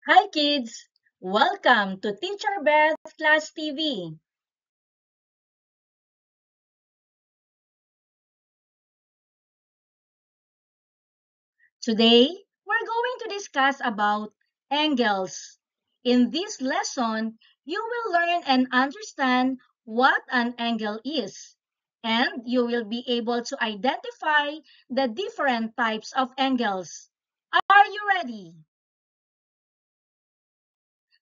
Hi kids! Welcome to Teacher Beth Class TV. Today, we're going to discuss about angles. In this lesson, you will learn and understand what an angle is, and you will be able to identify the different types of angles. Are you ready?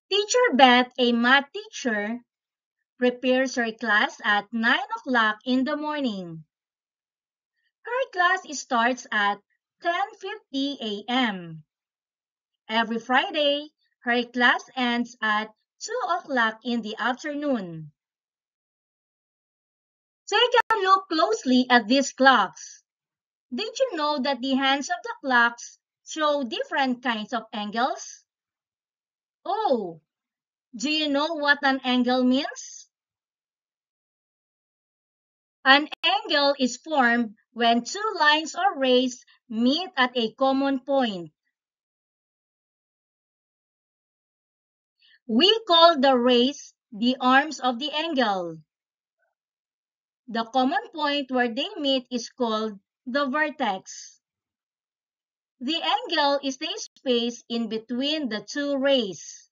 Teacher Beth, a math teacher, prepares her class at 9 o'clock in the morning. Her class starts at 10:50 a.m. Every Friday, her class ends at 2 o'clock in the afternoon. Take a look closely at these clocks. Did you know that the hands of the clocks show different kinds of angles? Oh, do you know what an angle means? An angle is formed when two lines or rays meet at a common point. We call the rays the arms of the angle. The common point where they meet is called the vertex. The angle is the space in between the two rays.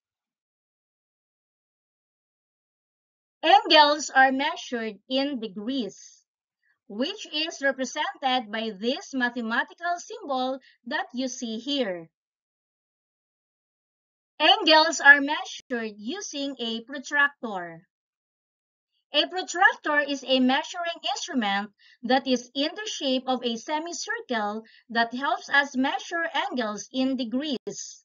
Angles are measured in degrees, which is represented by this mathematical symbol that you see here. Angles are measured using a protractor. A protractor is a measuring instrument that is in the shape of a semicircle that helps us measure angles in degrees.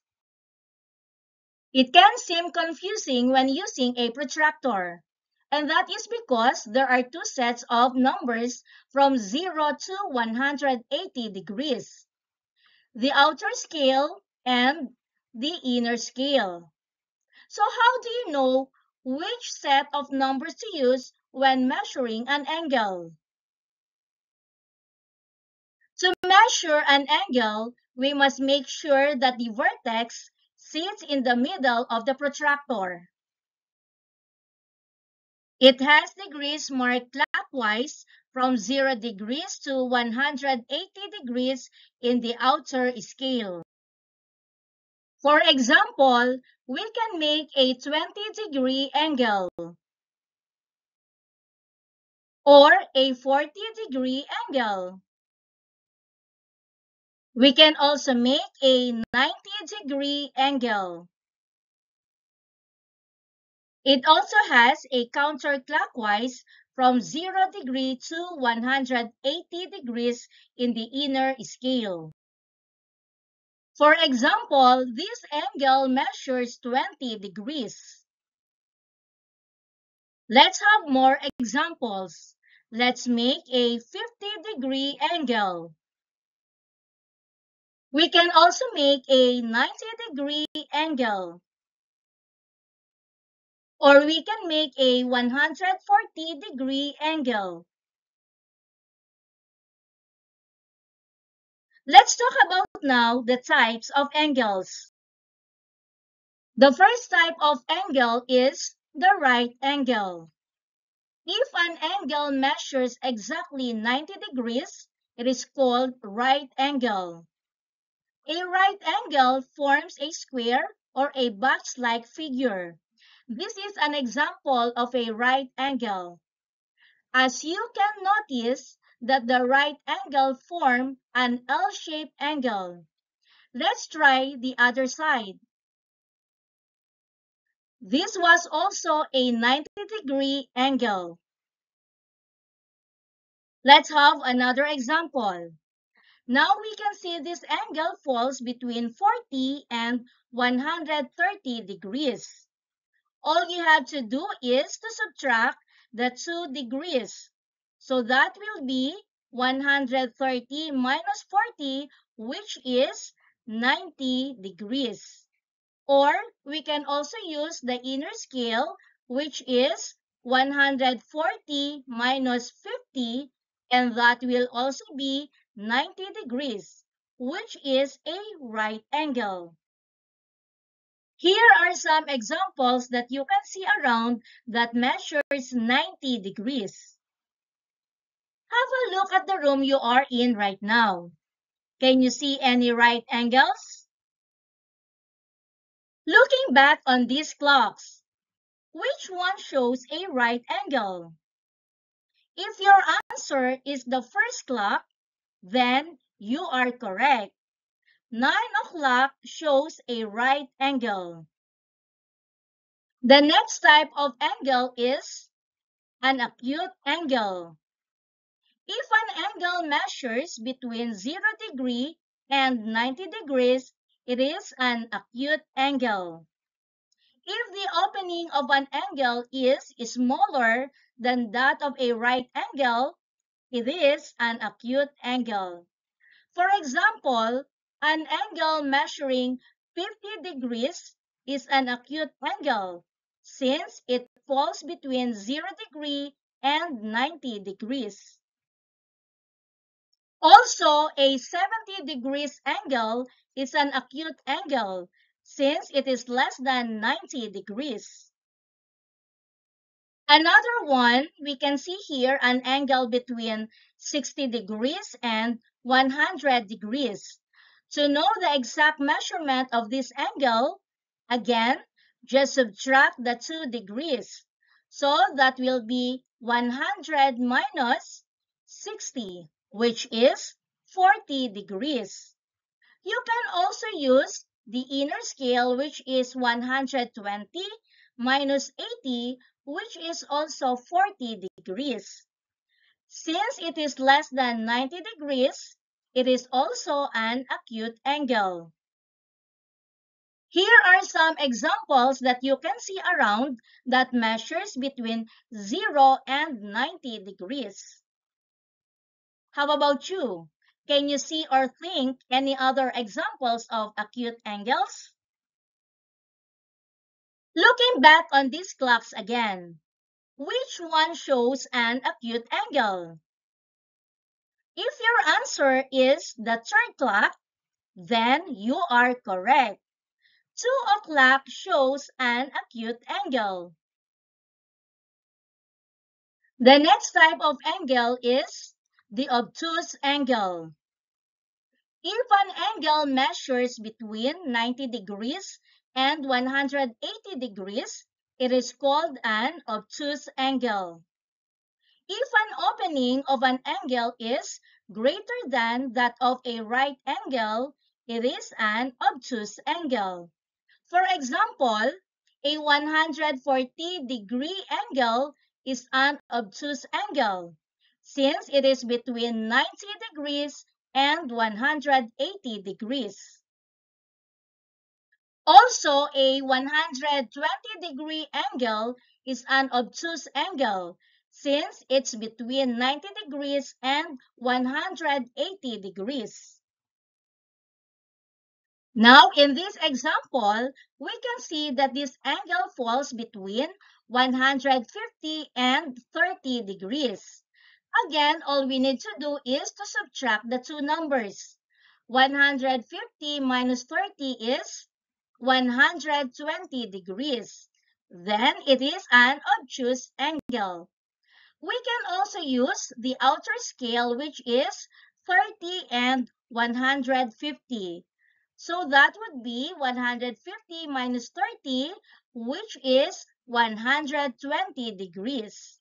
It can seem confusing when using a protractor, and that is because there are two sets of numbers from 0 to 180 degrees, the outer scale and the inner scale. So how do you know which set of numbers to use when measuring an angle? To measure an angle, we must make sure that the vertex sits in the middle of the protractor. It has degrees marked clockwise from 0 degrees to 180 degrees in the outer scale. For example, we can make a 20-degree angle or a 40-degree angle. We can also make a 90-degree angle. It also has a counterclockwise from 0 degree to 180 degrees in the inner scale. For example, this angle measures 20 degrees. Let's have more examples. Let's make a 50-degree angle. We can also make a 90-degree angle. Or we can make a 140-degree angle. Let's talk about now the types of angles. The first type of angle is the right angle. If an angle measures exactly 90 degrees, it is called right angle. A right angle forms a square or a box-like figure. This is an example of a right angle. As you can notice that the right angle forms an L-shaped angle. Let's try the other side. This was also a 90-degree angle. Let's have another example. Now we can see this angle falls between 40 and 130 degrees. All you have to do is to subtract the 2 degrees. So that will be 130 minus 40, which is 90 degrees. Or we can also use the inner scale, which is 140 minus 50, and that will also be 90 degrees, which is a right angle. Here are some examples that you can see around that measures 90 degrees. Have a look at the room you are in right now. Can you see any right angles? Looking back on these clocks, which one shows a right angle? If your answer is the first clock, then you are correct. 9 o'clock shows a right angle. The next type of angle is an acute angle. If an angle measures between 0 degree and 90 degrees, it is an acute angle. If the opening of an angle is smaller than that of a right angle, it is an acute angle. For example, an angle measuring 50 degrees is an acute angle since it falls between 0 degree and 90 degrees. Also, a 70 degrees angle is an acute angle since it is less than 90 degrees. Another one, we can see here an angle between 60 degrees and 100 degrees. To know the exact measurement of this angle, again, just subtract the 2 degrees. So that will be 100 minus 60, which is 40 degrees. You can also use the inner scale, which is 120 minus 80, which is also 40 degrees. Since it is less than 90 degrees, it is also an acute angle. Here are some examples that you can see around that measures between 0 and 90 degrees. How about you? Can you see or think any other examples of acute angles? Looking back on these clocks again, which one shows an acute angle? If your answer is the third clock, then you are correct. 2 o'clock shows an acute angle. The next type of angle is the obtuse angle. If an angle measures between 90 degrees and 180 degrees, it is called an obtuse angle. If an opening of an angle is greater than that of a right angle, it is an obtuse angle. For example, a 140-degree angle is an obtuse angle, since it is between 90 degrees and 180 degrees. Also, a 120-degree angle is an obtuse angle, since it's between 90 degrees and 180 degrees. Now, in this example, we can see that this angle falls between 150 and 30 degrees. Again, all we need to do is to subtract the two numbers. 150 minus 30 is 120 degrees. Then it is an obtuse angle. We can also use the outer scale, which is 30 and 150. So that would be 150 minus 30, which is 120 degrees.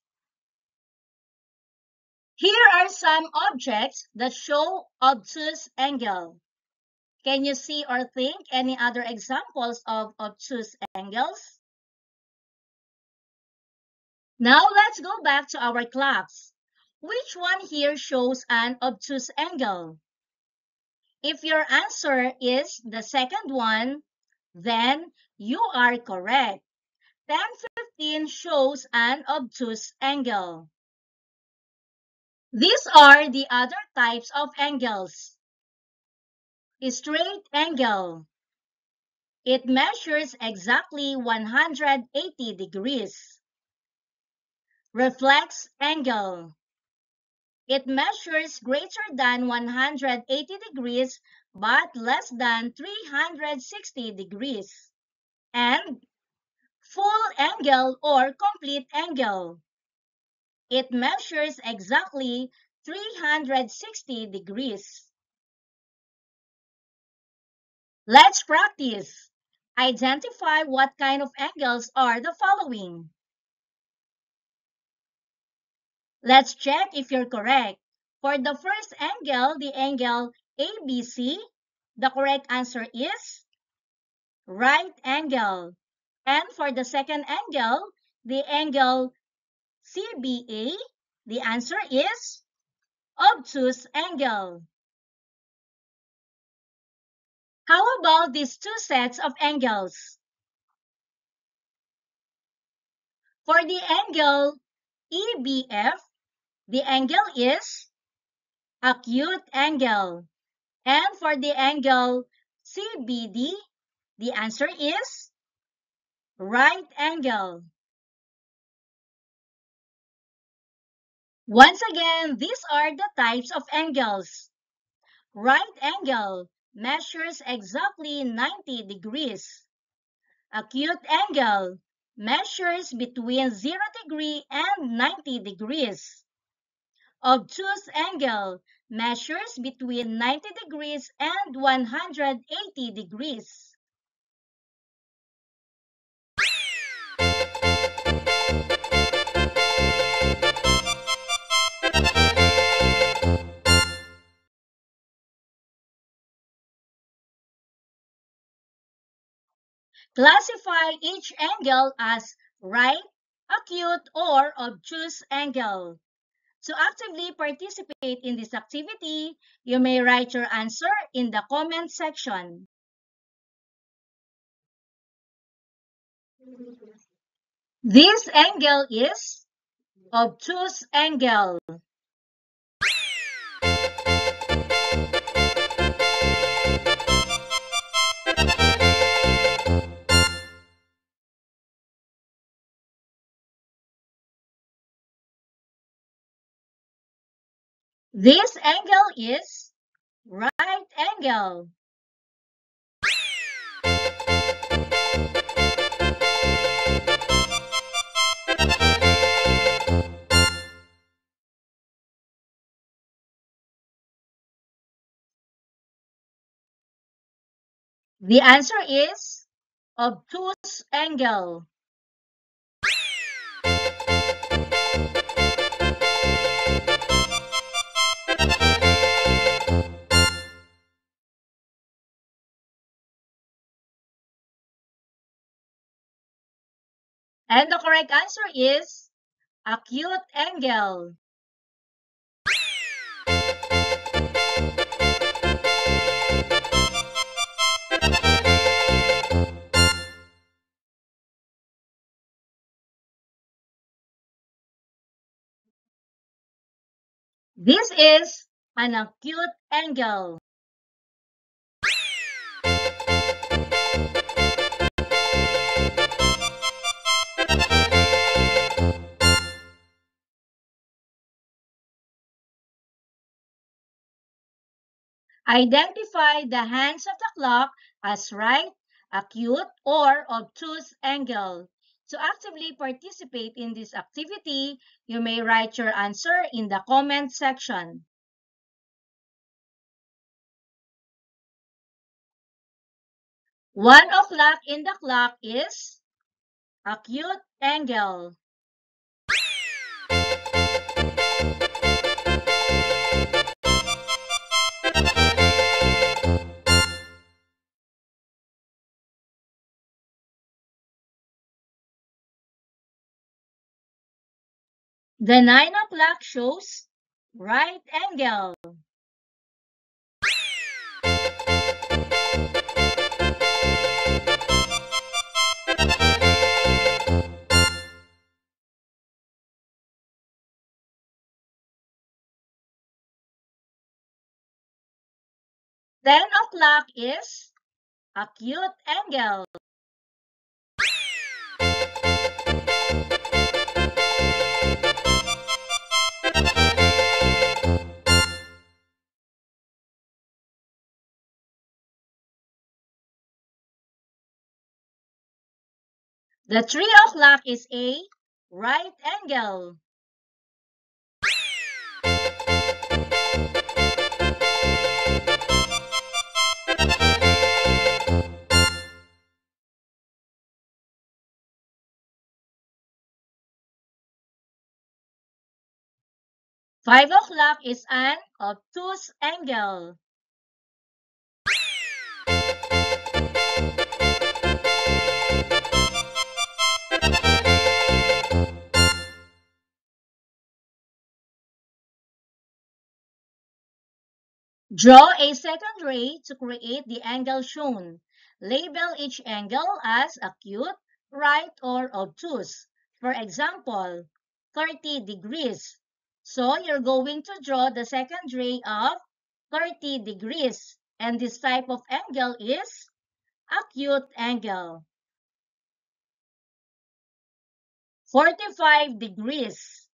Here are some objects that show obtuse angle. Can you see or think any other examples of obtuse angles? Now let's go back to our clocks. Which one here shows an obtuse angle? If your answer is the second one, then you are correct. 10:15 shows an obtuse angle. These are the other types of angles. Straight angle. It measures exactly 180 degrees. Reflex angle. It measures greater than 180 degrees but less than 360 degrees. and full angle or complete angle. It measures exactly 360 degrees. Let's practice. Identify what kind of angles are the following. Let's check if you're correct. For the first angle, the angle ABC, the correct answer is right angle. And for the second angle, the angle CBA, the answer is obtuse angle. How about these two sets of angles? For the angle EBF, the angle is acute angle. And for the angle CBD, the answer is right angle. Once again, these are the types of angles. Right angle measures exactly 90 degrees. Acute angle measures between 0 degree and 90 degrees. Obtuse angle measures between 90 degrees and 180 degrees. Classify each angle as right, acute, or obtuse angle. To actively participate in this activity, you may write your answer in the comment section. This angle is obtuse angle. This angle is right angle. The answer is obtuse angle. And the correct answer is acute angle. This is an acute angle. Identify the hands of the clock as right, acute, or obtuse angle. To actively participate in this activity, you may write your answer in the comment section. 1 o'clock in the clock is acute angle. The 9 o'clock shows right angle. Ten o'clock is acute angle. The 3 o'clock is a right angle. Five o'clock is an obtuse angle. Draw a second ray to create the angle shown. Label each angle as acute, right, or obtuse. For example, 30 degrees. So you're going to draw the second ray of 30 degrees. And this type of angle is acute angle. 45 degrees.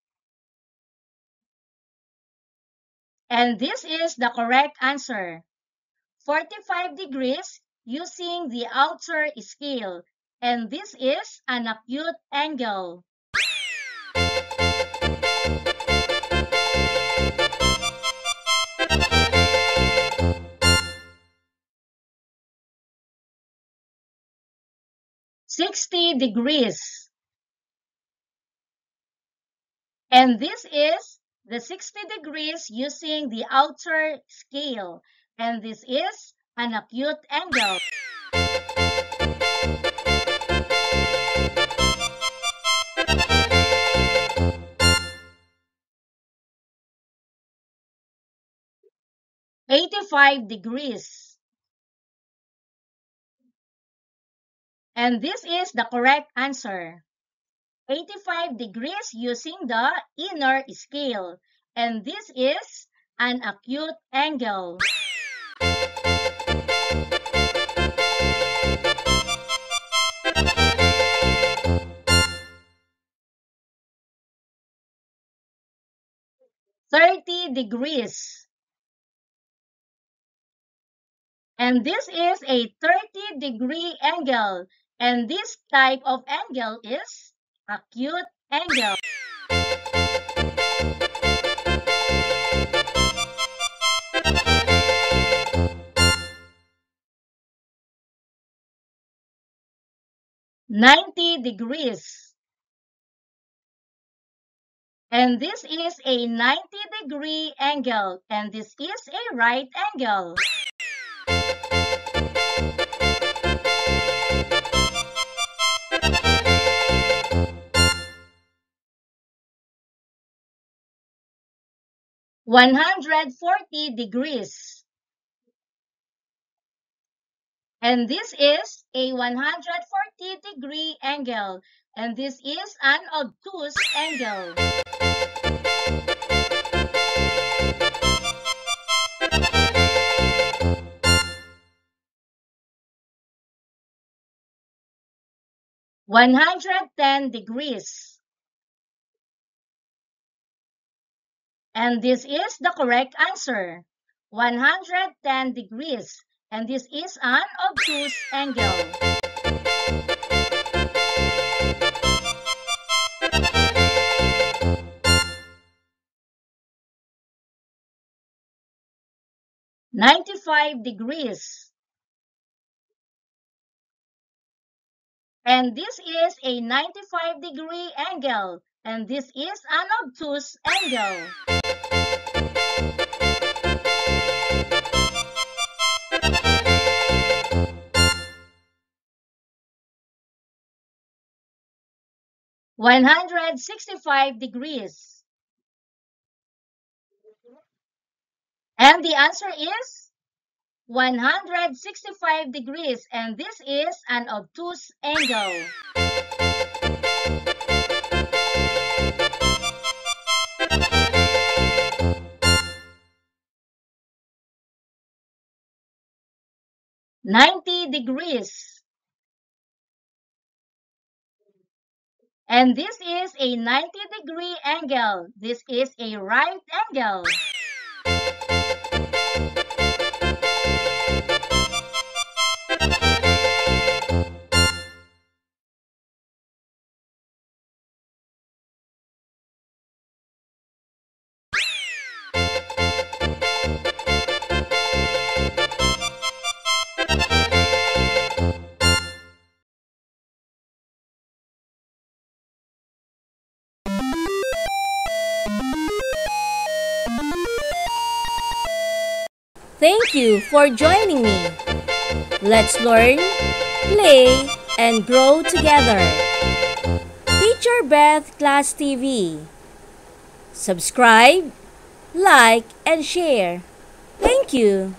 And this is the correct answer. 45 degrees using the outer scale. And this is an acute angle. $60 degrees. And this is the 60 degrees using the outer scale. And this is an acute angle. $85 degrees. And this is the correct answer. 85 degrees using the inner scale. And this is an acute angle. $30 degrees. And this is a 30-degree angle. And this type of angle is acute angle. $90 degrees. And this is a 90-degree angle. And this is a right angle. $140 degrees. And this is a 140-degree angle. And this is an obtuse angle. $110 degrees. And this is the correct answer. 110 degrees. And this is an obtuse angle. $95 degrees. And this is a 95-degree angle. And this is an obtuse angle. $165 degrees. And the answer is 165 degrees. And this is an obtuse angle. $90 degrees. And this is a 90-degree angle. This is a right angle. Thank you for joining me. Let's learn, play, and grow together. Teacher Beth Class TV. Subscribe, like, and share. Thank you.